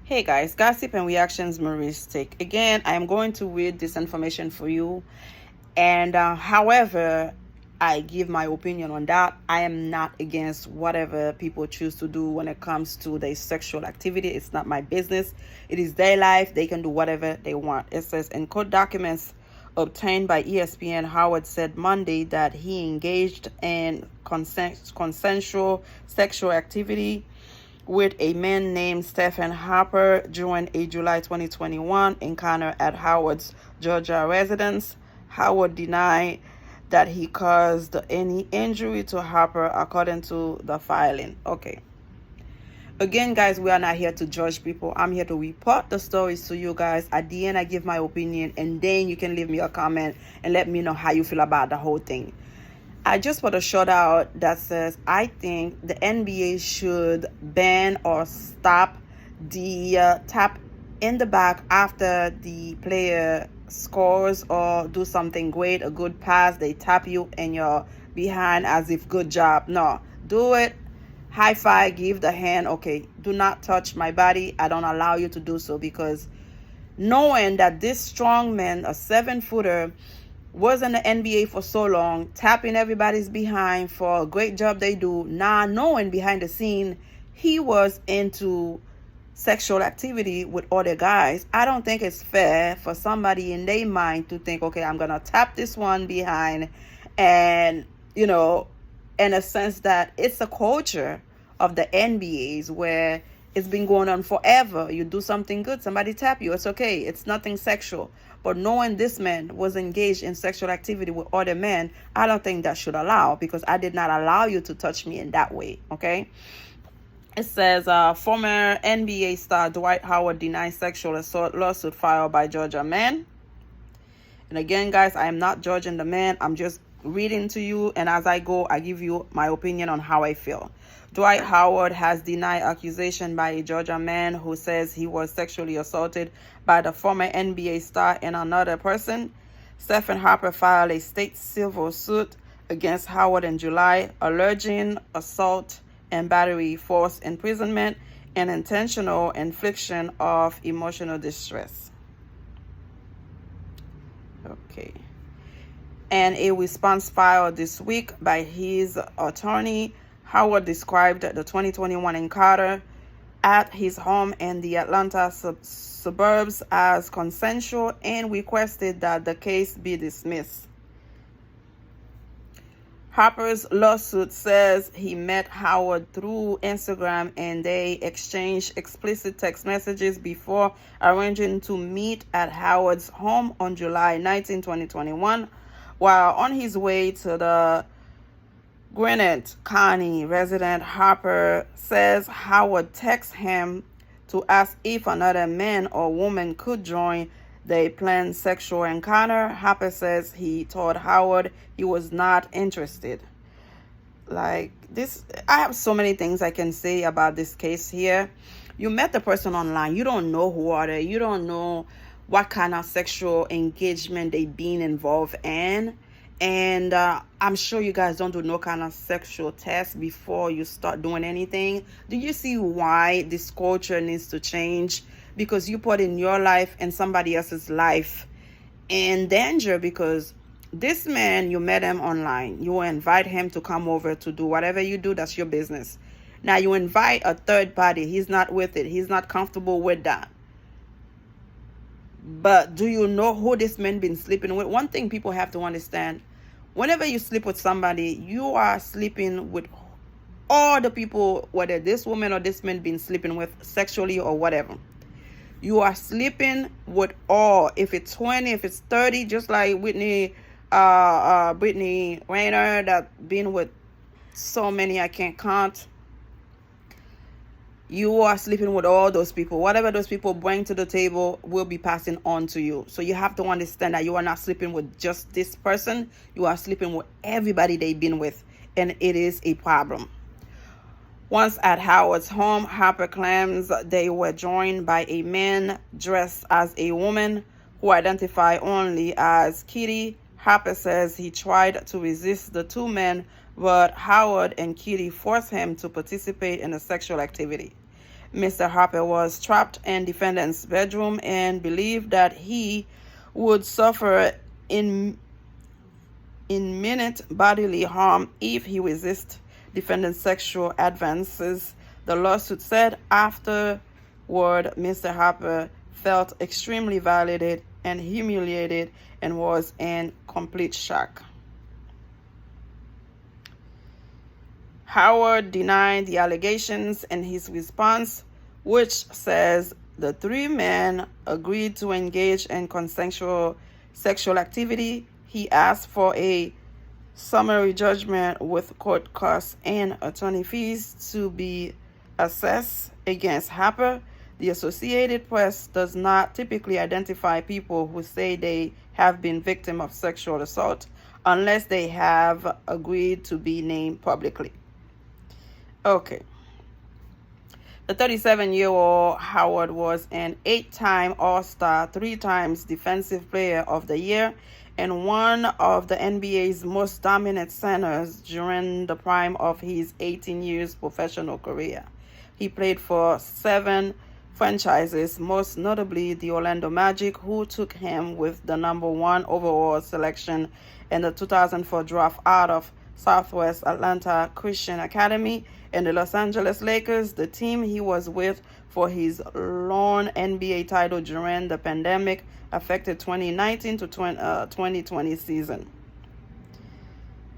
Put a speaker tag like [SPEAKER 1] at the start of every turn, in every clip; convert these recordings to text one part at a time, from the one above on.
[SPEAKER 1] Hey guys, gossip and reactions, Marie's take. Again, I am going to read this information for you. And however, I give my opinion on that. I am not against whatever people choose to do when it comes to their sexual activity. It's not my business. It is their life. They can do whatever they want. It says in court documents obtained by ESPN, Howard said Monday that he engaged in consensual sexual activity with a man named Stephen Harper during a July 2021 encounter at Howard's Georgia residence. Howard denied that he caused any injury to Harper, according to the filing. Okay. Again, guys, we are not here to judge people. I'm here to report the stories to you guys. At the end, I give my opinion, and then you can leave me a comment and let me know how you feel about the whole thing. I just put a shout out that says I think the NBA should ban or stop the tap in the back after the player scores or do something great, a good pass, they tap you and you're behind as if good job. No, do it. High five, give the hand. Okay, do not touch my body. I don't allow you to do so, because knowing that this strong man, a 7-footer, was in the NBA for so long, tapping everybody's behind for a great job they do, now knowing behind the scene he was into sexual activity with other guys. I don't think it's fair for somebody in their mind to think, okay, I'm gonna tap this one behind, and in a sense that it's a culture of the NBAs where it's been going on forever. You do something good, somebody tap you, it's okay, it's nothing sexual. But knowing this man was engaged in sexual activity with other men, I don't think that should allow, because I did not allow you to touch me in that way, okay? It says former NBA star Dwight Howard denies sexual assault lawsuit filed by Georgia man. And again, guys, I am not judging the man. I'm just reading to you, and as I go, I give you my opinion on how I feel. Dwight Howard has denied accusation by a Georgia man who says he was sexually assaulted by the former NBA star and another person. Stephen Harper filed a state civil suit against Howard in July, alleging assault and battery, forced imprisonment, and intentional infliction of emotional distress. Okay. And a response filed this week by his attorney, Howard described the 2021 encounter at his home in the Atlanta suburbs as consensual and requested that the case be dismissed. Harper's lawsuit says he met Howard through Instagram and they exchanged explicit text messages before arranging to meet at Howard's home on July 19, 2021. While on his way to the Gwinnett County resident, Harper says Howard texted him to ask if another man or woman could join the planned sexual encounter. Harper says he told Howard he was not interested. Like this, I have so many things I can say about this case here. You met the person online. You don't know who are they. You don't know what kind of sexual engagement they been involved in. And I'm sure you guys don't do no kind of sexual test before you start doing anything. Do you see why this culture needs to change? Because you put in your life and somebody else's life in danger, because this man, you met him online. You invite him to come over to do whatever you do. That's your business. Now you invite a third party. He's not with it. He's not comfortable with that. But do you know who this man been sleeping with? One thing people have to understand, whenever you sleep with somebody, you are sleeping with all the people, whether this woman or this man been sleeping with sexually or whatever. You are sleeping with all. If it's 20, if it's 30, just like Brittany Rayner that been with so many I can't count. You are sleeping with all those people. Whatever those people bring to the table will be passing on to you. So you have to understand that you are not sleeping with just this person. You are sleeping with everybody they've been with. And it is a problem. Once at Howard's home, Harper claims they were joined by a man dressed as a woman who identified only as Kitty. Harper says he tried to resist the two men, but Howard and Kitty forced him to participate in a sexual activity. Mr. Harper was trapped in defendant's bedroom and believed that he would suffer in imminent bodily harm if he resisted defendant's sexual advances. The lawsuit said afterward, Mr. Harper felt extremely violated and humiliated and was in complete shock. Howard denied the allegations in his response, which says the three men agreed to engage in consensual sexual activity. He asked for a summary judgment with court costs and attorney fees to be assessed against Harper. The Associated Press does not typically identify people who say they have been victims of sexual assault unless they have agreed to be named publicly. Okay. The 37-year-old Howard was an 8-time All-Star, 3 times Defensive Player of the Year, and one of the NBA's most dominant centers during the prime of his 18 years professional career. He played for 7 franchises, most notably the Orlando Magic, who took him with the number 1 overall selection in the 2004 draft out of Southwest Atlanta Christian Academy, and the Los Angeles Lakers, the team he was with for his lone NBA title during the pandemic affected 2019 to 2020 season.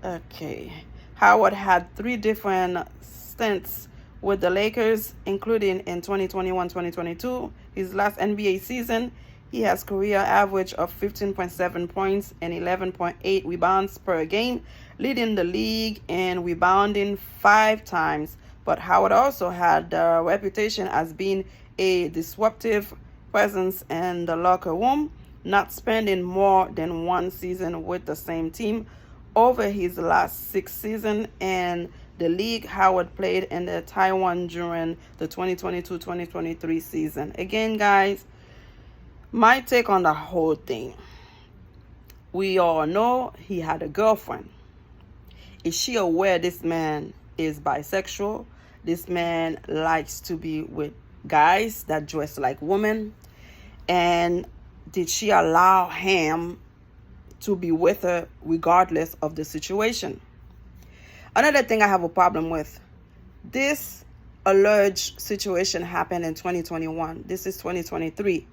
[SPEAKER 1] Okay. Howard had 3 different stints with the Lakers, including in 2021-2022, his last NBA season. He has career average of 15.7 points and 11.8 rebounds per game, leading the league in rebounding 5 times. But Howard also had a reputation as being a disruptive presence in the locker room, not spending more than 1 season with the same team. Over his last 6 seasons in the league, Howard played in the Taiwan during the 2022-2023 season. Again, guys, my take on the whole thing. We all know he had a girlfriend. Is she aware this man is bisexual? This man likes to be with guys that dress like women. And did she allow him to be with her regardless of the situation? Another thing I have a problem with, this alleged situation happened in 2021. This is 2023.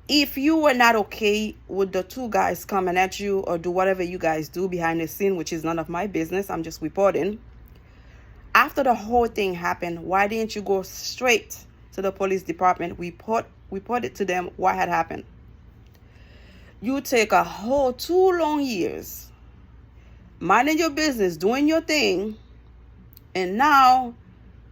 [SPEAKER 1] If you were not okay with the 2 guys coming at you or do whatever you guys do behind the scene, which is none of my business, I'm just reporting. After the whole thing happened, why didn't you go straight to the police department, report it to them what had happened? You take a whole 2 long years minding your business, doing your thing, and now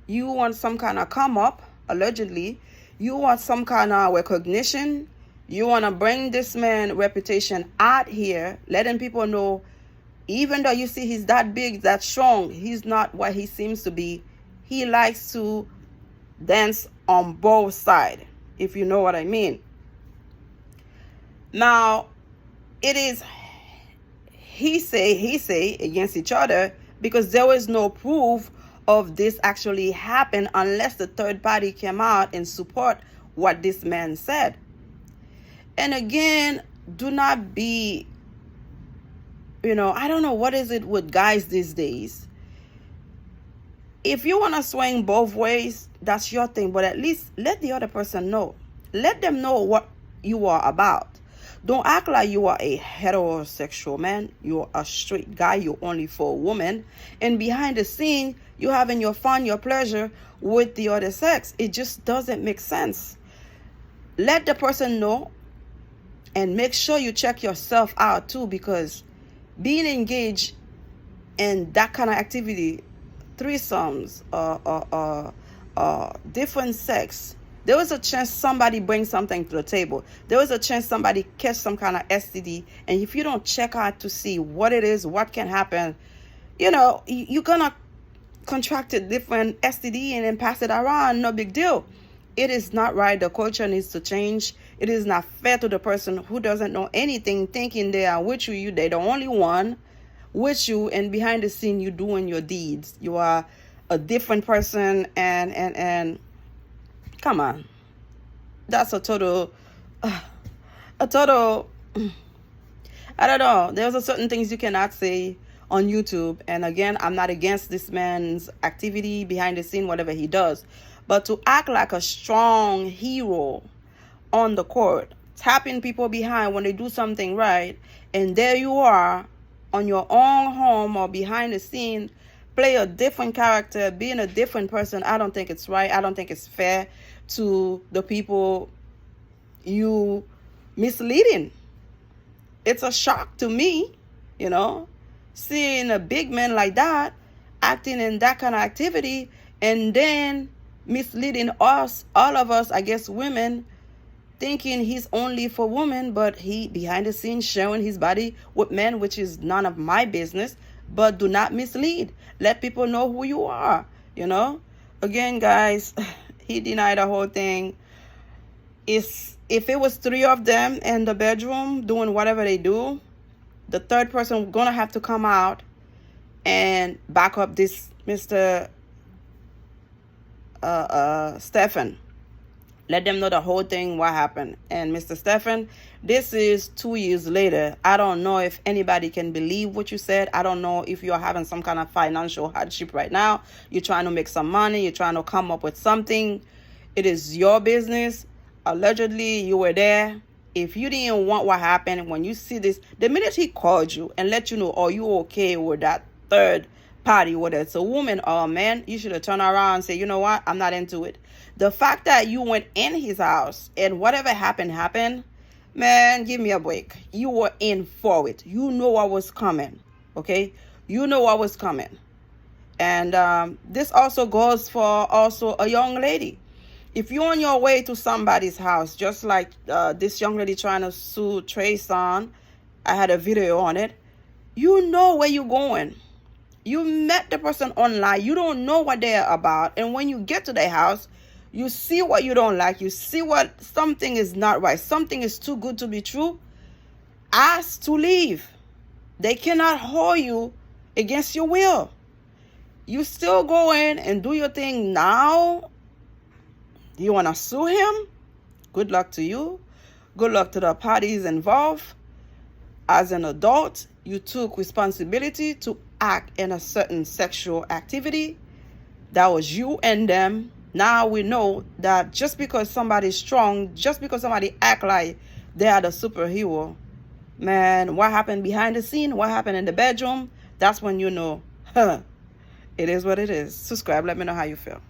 [SPEAKER 1] you want some kind of come up, allegedly. You want some kind of recognition. You want to bring this man's reputation out here, letting people know, even though you see he's that big, that strong, he's not what he seems to be. He likes to dance on both sides, if you know what I mean. Now, it is he say against each other, because there was no proof of this actually happened unless the third party came out and support what this man said. And again, do not be, I don't know what is it with guys these days. If you want to swing both ways, that's your thing, but at least let the other person know. Let them know what you are about. Don't act like you are a heterosexual man. You're a straight guy. You're only for a woman. And behind the scene, you're having your fun, your pleasure with the other sex. It just doesn't make sense. Let the person know, and make sure you check yourself out too, because being engaged in that kind of activity, threesomes, different sex, there was a chance somebody brings something to the table. There was a chance somebody catch some kind of STD. And if you don't check out to see what it is, what can happen, you're going to contract a different STD and then pass it around. No big deal. It is not right. The culture needs to change. It is not fair to the person who doesn't know anything, thinking they are with you. They're the only one with you, and behind the scene, you're doing your deeds. You are a different person, and come on, that's a total a total I don't know. There's a certain things you cannot say on YouTube. And again, I'm not against this man's activity behind the scene, whatever he does. But to act like a strong hero on the court, tapping people behind when they do something right, and there you are on your own home or behind the scene, play a different character, being a different person, I don't think it's right. I don't think it's fair to the people you misleading. It's a shock to me, seeing a big man like that acting in that kind of activity, and then misleading us, all of us, I guess women, thinking he's only for women, but he behind the scenes showing his body with men, which is none of my business. But do not mislead. Let people know who you are, Again, guys, he denied the whole thing. If it was 3 of them in the bedroom doing whatever they do, the third person gonna have to come out and back up this Mr. Stephen. Let them know the whole thing, what happened. And Mr. Stephen, this is 2 years later. I don't know if anybody can believe what you said. I don't know if you're having some kind of financial hardship right now. You're trying to make some money. You're trying to come up with something. It is your business. Allegedly, you were there. If you didn't want what happened, when you see this, the minute he called you and let you know, are you okay with that third party, whether it's a woman or a man, you should have turned around and say, you know what, I'm not into it. The fact that you went in his house and whatever happened, man, give me a break. You were in for it. You know what was coming, okay? You know what was coming. And this also goes for also a young lady. If you're on your way to somebody's house, just like this young lady trying to sue Trayson, I had a video on it. You know where you're going. You met the person online. You don't know what they're about. And when you get to their house, you see what you don't like. You see what something is not right. Something is too good to be true. Ask to leave. They cannot hold you against your will. You still go in and do your thing now. You want to sue him? Good luck to you. Good luck to the parties involved. As an adult, you took responsibility to act in a certain sexual activity. That was you and them. Now we know that just because somebody's strong, just because somebody act like they are the superhero, man, what happened behind the scene, what happened in the bedroom, that's when you know, it is what it is. Subscribe. Let me know how you feel.